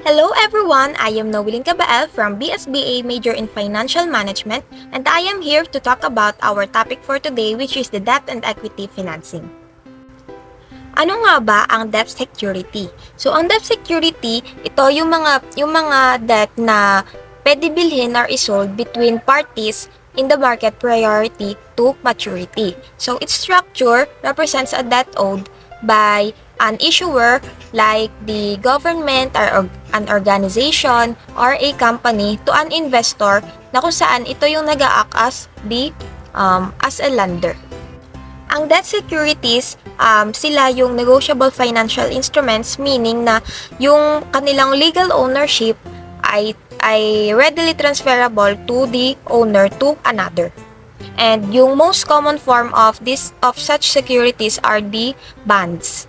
Hello everyone, I am Noeline Cabael from BSBA major in Financial Management and I am here to talk about our topic for today which is the debt and equity financing. Ano nga ba ang debt security? So ang debt security, ito yung mga debt na pwede bilhin or isold between parties in the market priority to maturity. So its structure represents a debt owed by an issuer like the government or an organization or a company to an investor na kung saan ito yung nag-a-act as a lender. Ang debt securities, sila yung negotiable financial instruments, meaning na yung kanilang legal ownership ay readily transferable to the owner to another. And yung most common form of such securities are the bonds.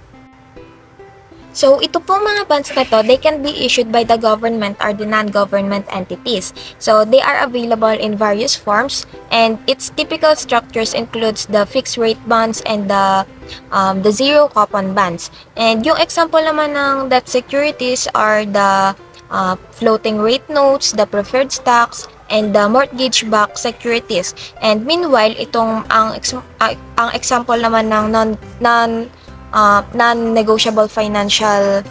So, ito pong mga bonds na to, they can be issued by the government or the non-government entities. So, they are available in various forms and its typical structures includes the fixed rate bonds and the zero coupon bonds. And yung example naman ng debt securities are the floating rate notes, the preferred stocks, and the mortgage-backed securities. And meanwhile, ang example naman ng non-negotiable financial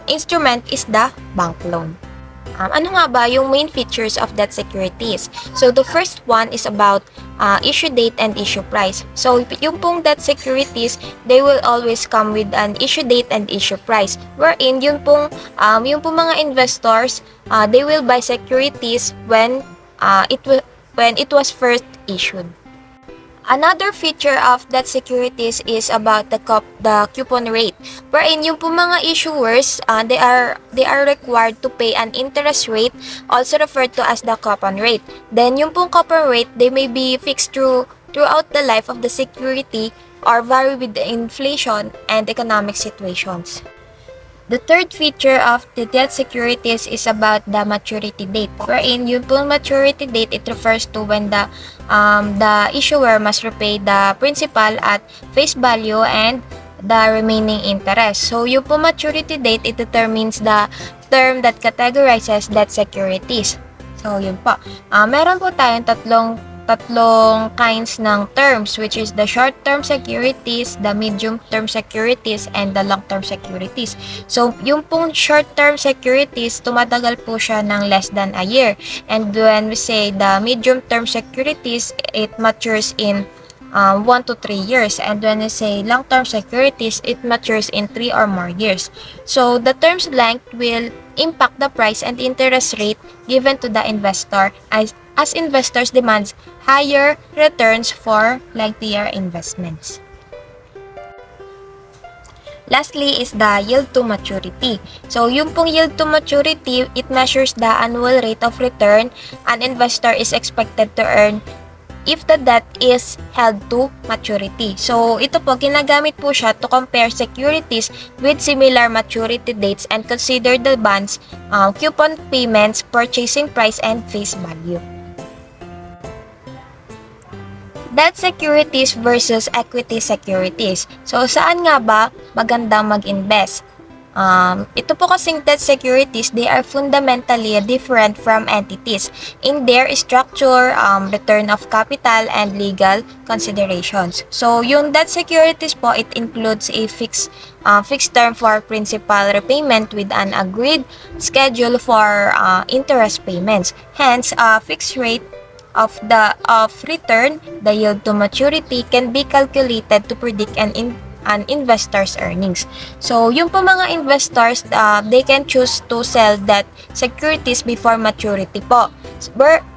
instrument is the bank loan. Ano nga ba yung main features of debt securities? So, the first one is about issue date and issue price. So, yung pong debt securities, they will always come with an issue date and issue price. Wherein, yung pong mga investors, they will buy securities when it was first issued. Another feature of debt securities is about the coupon rate, wherein yung po mga issuers, they are required to pay an interest rate, also referred to as the coupon rate. Then yung pong coupon rate, they may be fixed throughout the life of the security or vary with the inflation and economic situations. The third feature of the debt securities is about the maturity date, wherein yung pong maturity date, it refers to when the issuer must repay the principal at face value and the remaining interest. So, yung pong maturity date, it determines the term that categorizes debt securities. So, yun po. Meron po tayong tatlong kinds ng terms, which is the short-term securities, the medium-term securities, and the long-term securities. So, yung pong short-term securities, tumatagal po siya ng less than a year. And when we say the medium-term securities, it matures in 1 to 3 years. And when we say long-term securities, it matures in 3 or more years. So, the term's length will impact the price and interest rate given to the investor as investors demands higher returns for lengthier investments. Lastly is the yield to maturity. So, yung pong yield to maturity, it measures the annual rate of return an investor is expected to earn if the debt is held to maturity. So, ito po, ginagamit po siya to compare securities with similar maturity dates and consider the bonds, coupon payments, purchasing price, and face value. Debt securities versus equity securities. So, saan nga ba maganda mag-invest? Ito po kasing debt securities, they are fundamentally different from entities in their structure, return of capital, and legal considerations. So, yung debt securities po, it includes a fixed term for principal repayment with an agreed schedule for interest payments. Hence, fixed rate of return, the yield to maturity can be calculated to predict an investor's earnings. So, yung po mga investors, they can choose to sell that securities before maturity po,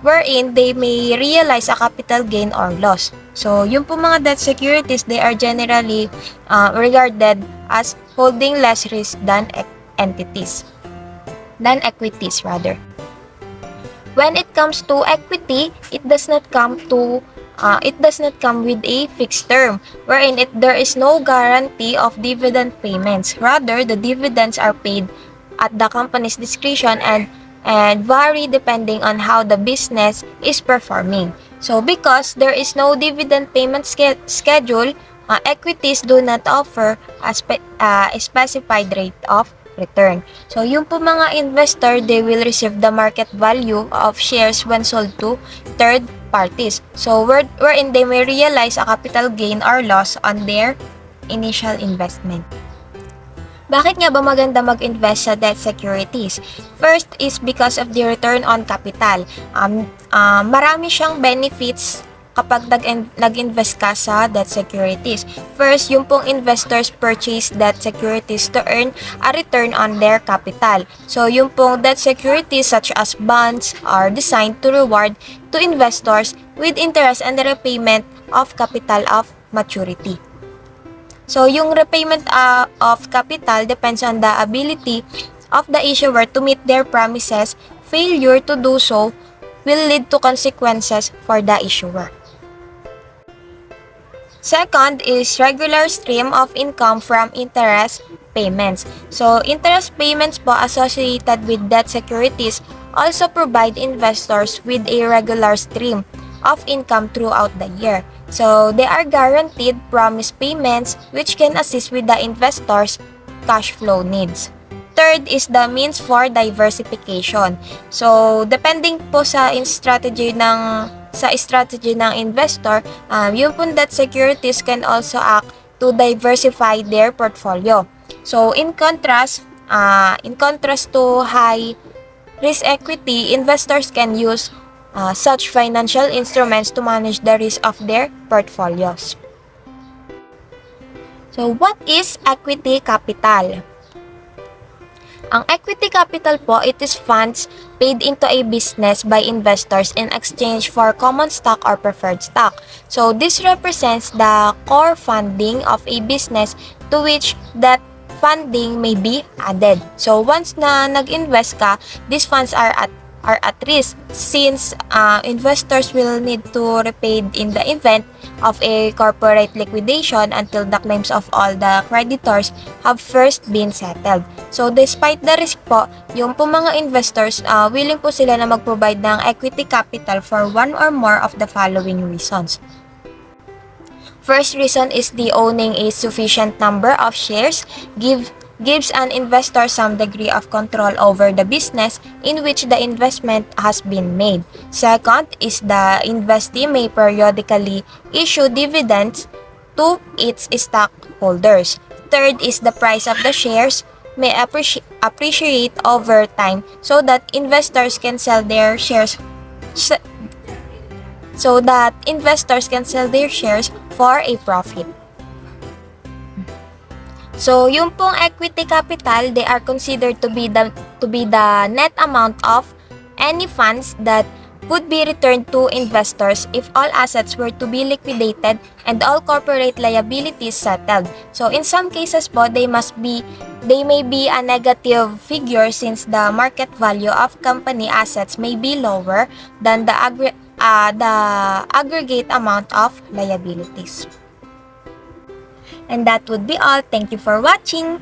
wherein they may realize a capital gain or loss. So, yung po mga debt securities, they are generally regarded as holding less risk than equities rather. When it comes to equity, it does not come with a fixed term, wherein there is no guarantee of dividend payments. Rather, the dividends are paid at the company's discretion and vary depending on how the business is performing. So, because there is no dividend payment schedule, equities do not offer a specified rate of return. So, yung po mga investor, they will receive the market value of shares when sold to third parties. So, wherein they may realize a capital gain or loss on their initial investment. Bakit nga ba maganda mag-invest sa debt securities? First is because of the return on capital. Marami siyang benefits kapag nag-invest ka sa debt securities. First, yung pong investors purchase debt securities to earn a return on their capital. So, yung pong debt securities such as bonds are designed to reward to investors with interest and the repayment of capital of maturity. So, yung repayment of capital depends on the ability of the issuer to meet their promises. Failure to do so will lead to consequences for the issuer. Second is regular stream of income from interest payments. So, interest payments po associated with debt securities also provide investors with a regular stream of income throughout the year. So, they are guaranteed promise payments which can assist with the investor's cash flow needs. Third is the means for diversification. So, depending po sa strategy ng investor, yung po debt securities can also act to diversify their portfolio. So, in contrast to high risk equity, investors can use such financial instruments to manage the risk of their portfolios. So, what is equity capital? Ang equity capital po, it is funds paid into a business by investors in exchange for common stock or preferred stock. So, this represents the core funding of a business to which that funding may be added. So, once na nag-invest ka, these funds are at risk since investors will need to repay in the event of a corporate liquidation until the claims of all the creditors have first been settled. So, despite the risk po, yung po mga investors, willing po sila na mag-provide ng equity capital for one or more of the following reasons. First reason is the owning a sufficient number of shares gives an investor some degree of control over the business in which the investment has been made. Second is the investee may periodically issue dividends to its stockholders. Third is the price of the shares may appreciate over time so that investors can sell their shares for a profit. So, yung pong equity capital, they are considered to be the net amount of any funds that would be returned to investors if all assets were to be liquidated and all corporate liabilities settled. So, in some cases po, they may be a negative figure since the market value of company assets may be lower than the aggregate amount of liabilities. And that would be all. Thank you for watching.